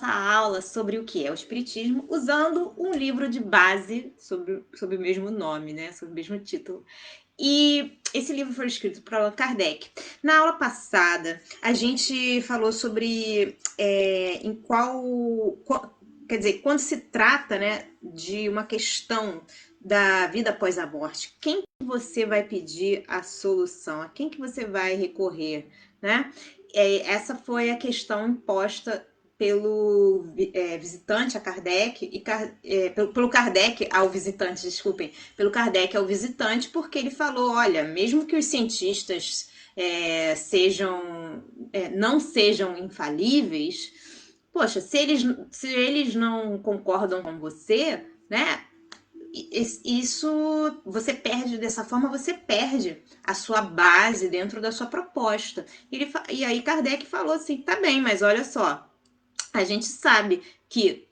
aula sobre o que é o Espiritismo, usando um livro de base sobre o mesmo nome, né? Sobre o mesmo título. E esse livro foi escrito por Allan Kardec. Na aula passada, a gente falou sobre quer dizer, quando se trata, né, de uma questão da vida após a morte, quem que você vai pedir a solução? A quem que você vai recorrer, né? Essa foi a questão imposta pelo visitante a Kardec, pelo Kardec ao visitante, desculpem, pelo Kardec ao visitante, porque ele falou, olha, mesmo que os cientistas não sejam infalíveis, poxa, se eles não concordam com você, né? Isso você perde, dessa forma você perde a sua base dentro da sua proposta. E aí Kardec falou assim, tá bem, mas olha só, a gente sabe que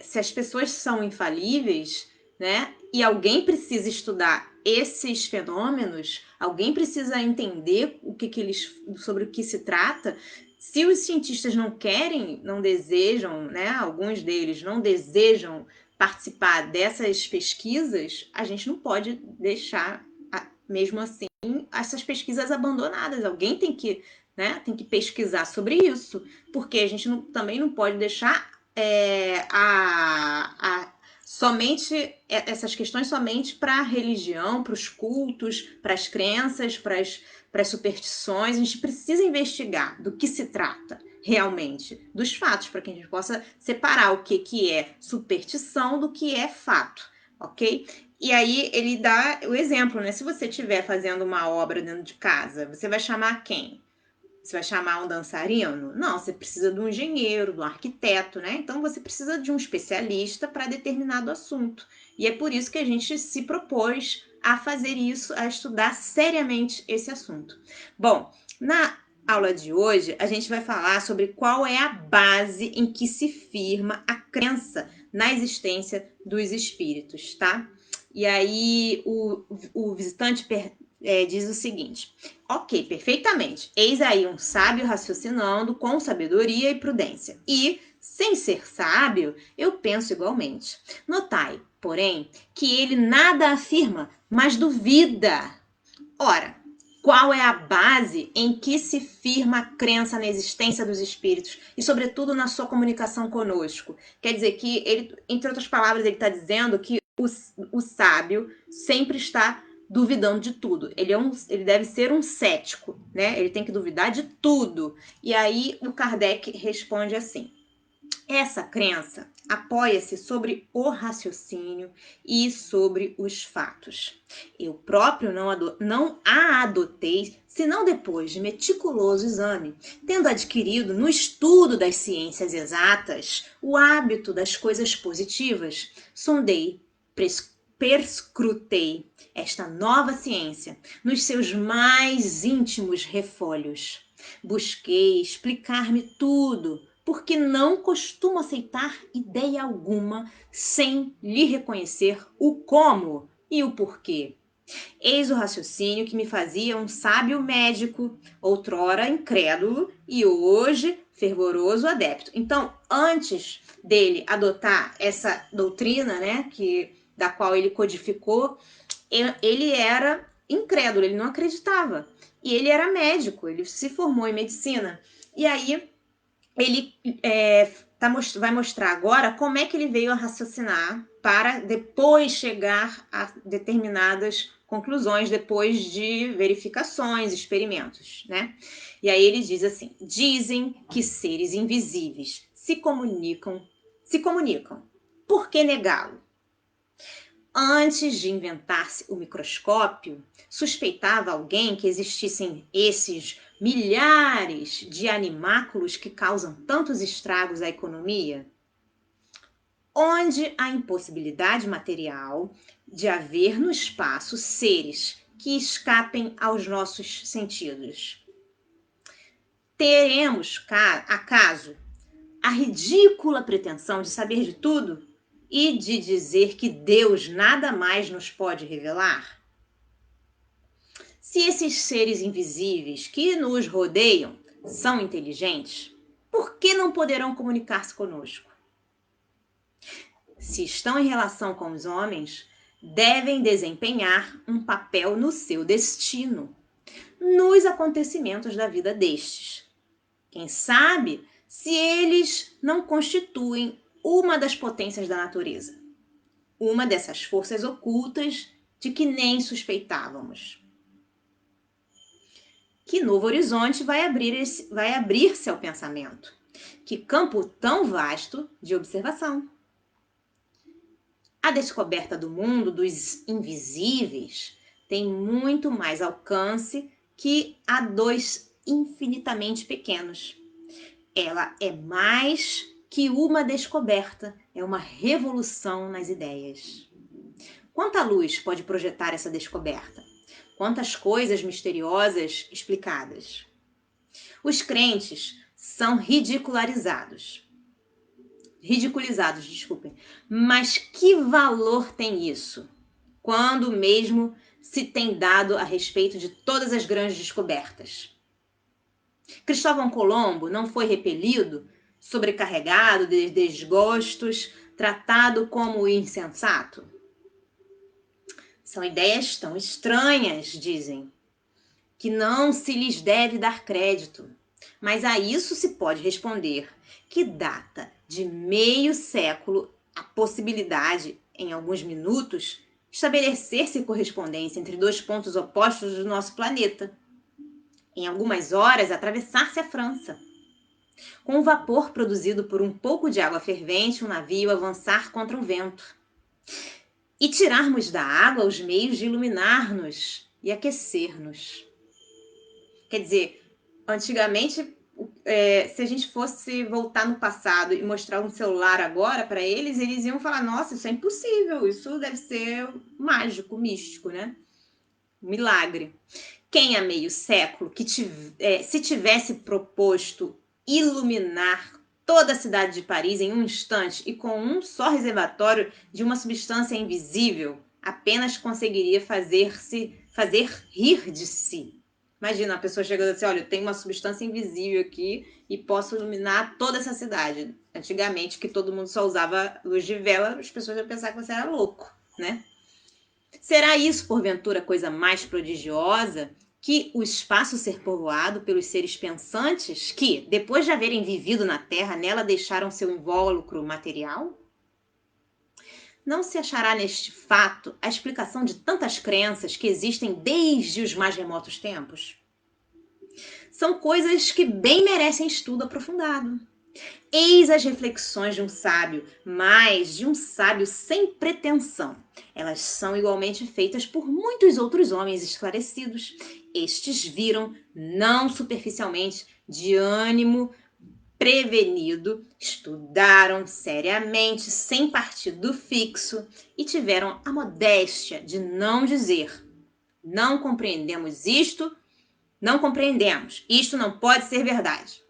se as pessoas são infalíveis, né, e alguém precisa estudar esses fenômenos, alguém precisa entender sobre o que se trata. Se os cientistas não querem, não desejam, né, alguns deles não desejam participar dessas pesquisas, a gente não pode deixar, mesmo assim, essas pesquisas abandonadas. Alguém tem que, né, tem que pesquisar sobre isso, porque a gente também não pode deixar somente essas questões somente para a religião, para os cultos, para as crenças, para as superstições. A gente precisa investigar do que se trata realmente, dos fatos, para que a gente possa separar o que é superstição do que é fato, ok? E aí ele dá o exemplo, né? Se você estiver fazendo uma obra dentro de casa, você vai chamar quem? Você vai chamar um dançarino? Não, você precisa de um engenheiro, de um arquiteto, né? Então você precisa de um especialista para determinado assunto. E é por isso que a gente se propôs a fazer isso, a estudar seriamente esse assunto. Bom, na aula de hoje, a gente vai falar sobre qual é a base em que se firma a crença na existência dos espíritos, tá? E aí o visitante diz o seguinte: ok, perfeitamente. Eis aí um sábio raciocinando com sabedoria e prudência. E, sem ser sábio, eu penso igualmente. Notai, porém, que ele nada afirma, mas duvida. Ora, qual é a base em que se firma a crença na existência dos espíritos e, sobretudo, na sua comunicação conosco? Quer dizer que ele, entre outras palavras, ele está dizendo que o sábio sempre está duvidando de tudo. Ele deve ser um cético, né? Ele tem que duvidar de tudo. E aí o Kardec responde assim: essa crença apoia-se sobre o raciocínio e sobre os fatos. Eu próprio não a adotei, senão depois de meticuloso exame, tendo adquirido no estudo das ciências exatas o hábito das coisas positivas, sondei, perscrutei esta nova ciência nos seus mais íntimos refolhos. Busquei explicar-me tudo, porque não costumo aceitar ideia alguma sem lhe reconhecer o como e o porquê. Eis o raciocínio que me fazia um sábio médico, outrora incrédulo e hoje fervoroso adepto. Então, antes dele adotar essa doutrina, né, da qual ele codificou, ele era incrédulo, ele não acreditava. E ele era médico, ele se formou em medicina. E aí ele vai mostrar agora como é que ele veio a raciocinar para depois chegar a determinadas conclusões, depois de verificações, experimentos, né? E aí ele diz assim: dizem que seres invisíveis se comunicam. Por que negá-lo? Antes de inventar-se o microscópio, suspeitava alguém que existissem esses milhares de animáculos que causam tantos estragos à economia? Onde a impossibilidade material de haver no espaço seres que escapem aos nossos sentidos? Teremos, acaso, a ridícula pretensão de saber de tudo e de dizer que Deus nada mais nos pode revelar? Se esses seres invisíveis que nos rodeiam são inteligentes, por que não poderão comunicar-se conosco? Se estão em relação com os homens, devem desempenhar um papel no seu destino, nos acontecimentos da vida destes. Quem sabe se eles não constituem uma das potências da natureza, uma dessas forças ocultas de que nem suspeitávamos. Que novo horizonte vai abrir-se ao pensamento? Que campo tão vasto de observação! A descoberta do mundo dos invisíveis tem muito mais alcance que a dos infinitamente pequenos. Ela é mais que uma descoberta, é uma revolução nas ideias. Quanta luz pode projetar essa descoberta? Quantas coisas misteriosas explicadas? Os crentes são ridiculizados, desculpem. Mas que valor tem isso? Quando mesmo se tem dado a respeito de todas as grandes descobertas? Cristóvão Colombo não foi repelido, sobrecarregado de desgostos, tratado como insensato? São ideias tão estranhas, dizem, que não se lhes deve dar crédito. Mas a isso se pode responder que data de meio século a possibilidade, em alguns minutos, estabelecer-se correspondência entre dois pontos opostos do nosso planeta. Em algumas horas, atravessar-se a França. Com o vapor produzido por um pouco de água fervente, um navio avançar contra o vento. E tirarmos da água os meios de iluminar-nos e aquecer-nos. Quer dizer, antigamente, se a gente fosse voltar no passado e mostrar um celular agora para eles, eles iam falar, nossa, isso é impossível, isso deve ser mágico, místico, né? Milagre. Quem há meio século, se tivesse proposto iluminar toda a cidade de Paris em um instante e com um só reservatório de uma substância invisível, apenas conseguiria fazer rir de si. Imagina a pessoa chegando assim, olha, eu tenho uma substância invisível aqui e posso iluminar toda essa cidade. Antigamente, que todo mundo só usava luz de vela, as pessoas iam pensar que você era louco, né? Será isso, porventura, coisa mais prodigiosa que o espaço ser povoado pelos seres pensantes que, depois de haverem vivido na Terra, nela deixaram seu invólucro material? Não se achará neste fato a explicação de tantas crenças que existem desde os mais remotos tempos? São coisas que bem merecem estudo aprofundado. Eis as reflexões de um sábio, mas de um sábio sem pretensão. Elas são igualmente feitas por muitos outros homens esclarecidos. Estes viram, não superficialmente, de ânimo prevenido, estudaram seriamente, sem partido fixo, e tiveram a modéstia de não dizer: não compreendemos isto, isto não pode ser verdade.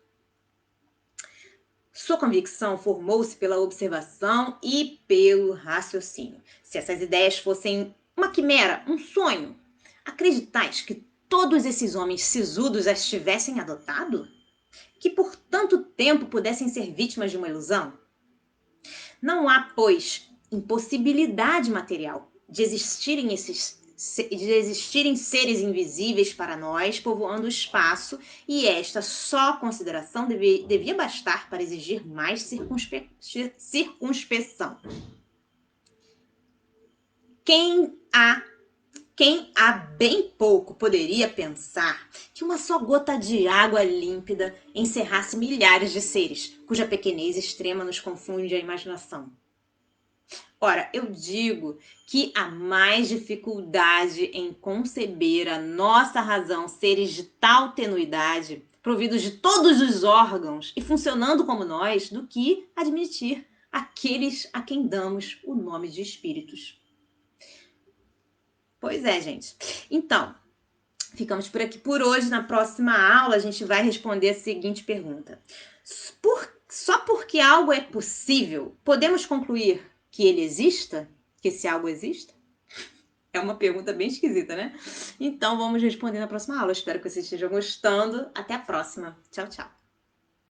Sua convicção formou-se pela observação e pelo raciocínio. Se essas ideias fossem uma quimera, um sonho, acreditais que todos esses homens sisudos as tivessem adotado? Que por tanto tempo pudessem ser vítimas de uma ilusão? Não há, pois, impossibilidade material de existirem seres invisíveis para nós povoando o espaço, e esta só consideração devia bastar para exigir mais circunspeção. Quem há bem pouco poderia pensar que uma só gota de água límpida encerrasse milhares de seres, cuja pequenez extrema nos confunde a imaginação. Ora, eu digo que há mais dificuldade em conceber a nossa razão seres de tal tenuidade, providos de todos os órgãos e funcionando como nós, do que admitir aqueles a quem damos o nome de espíritos. Pois é, gente. Então, ficamos por aqui por hoje. Na próxima aula, a gente vai responder a seguinte pergunta. Só porque algo é possível, podemos concluir que ele exista? Que esse algo exista? É uma pergunta bem esquisita, né? Então, vamos responder na próxima aula. Espero que vocês estejam gostando. Até a próxima. Tchau, tchau.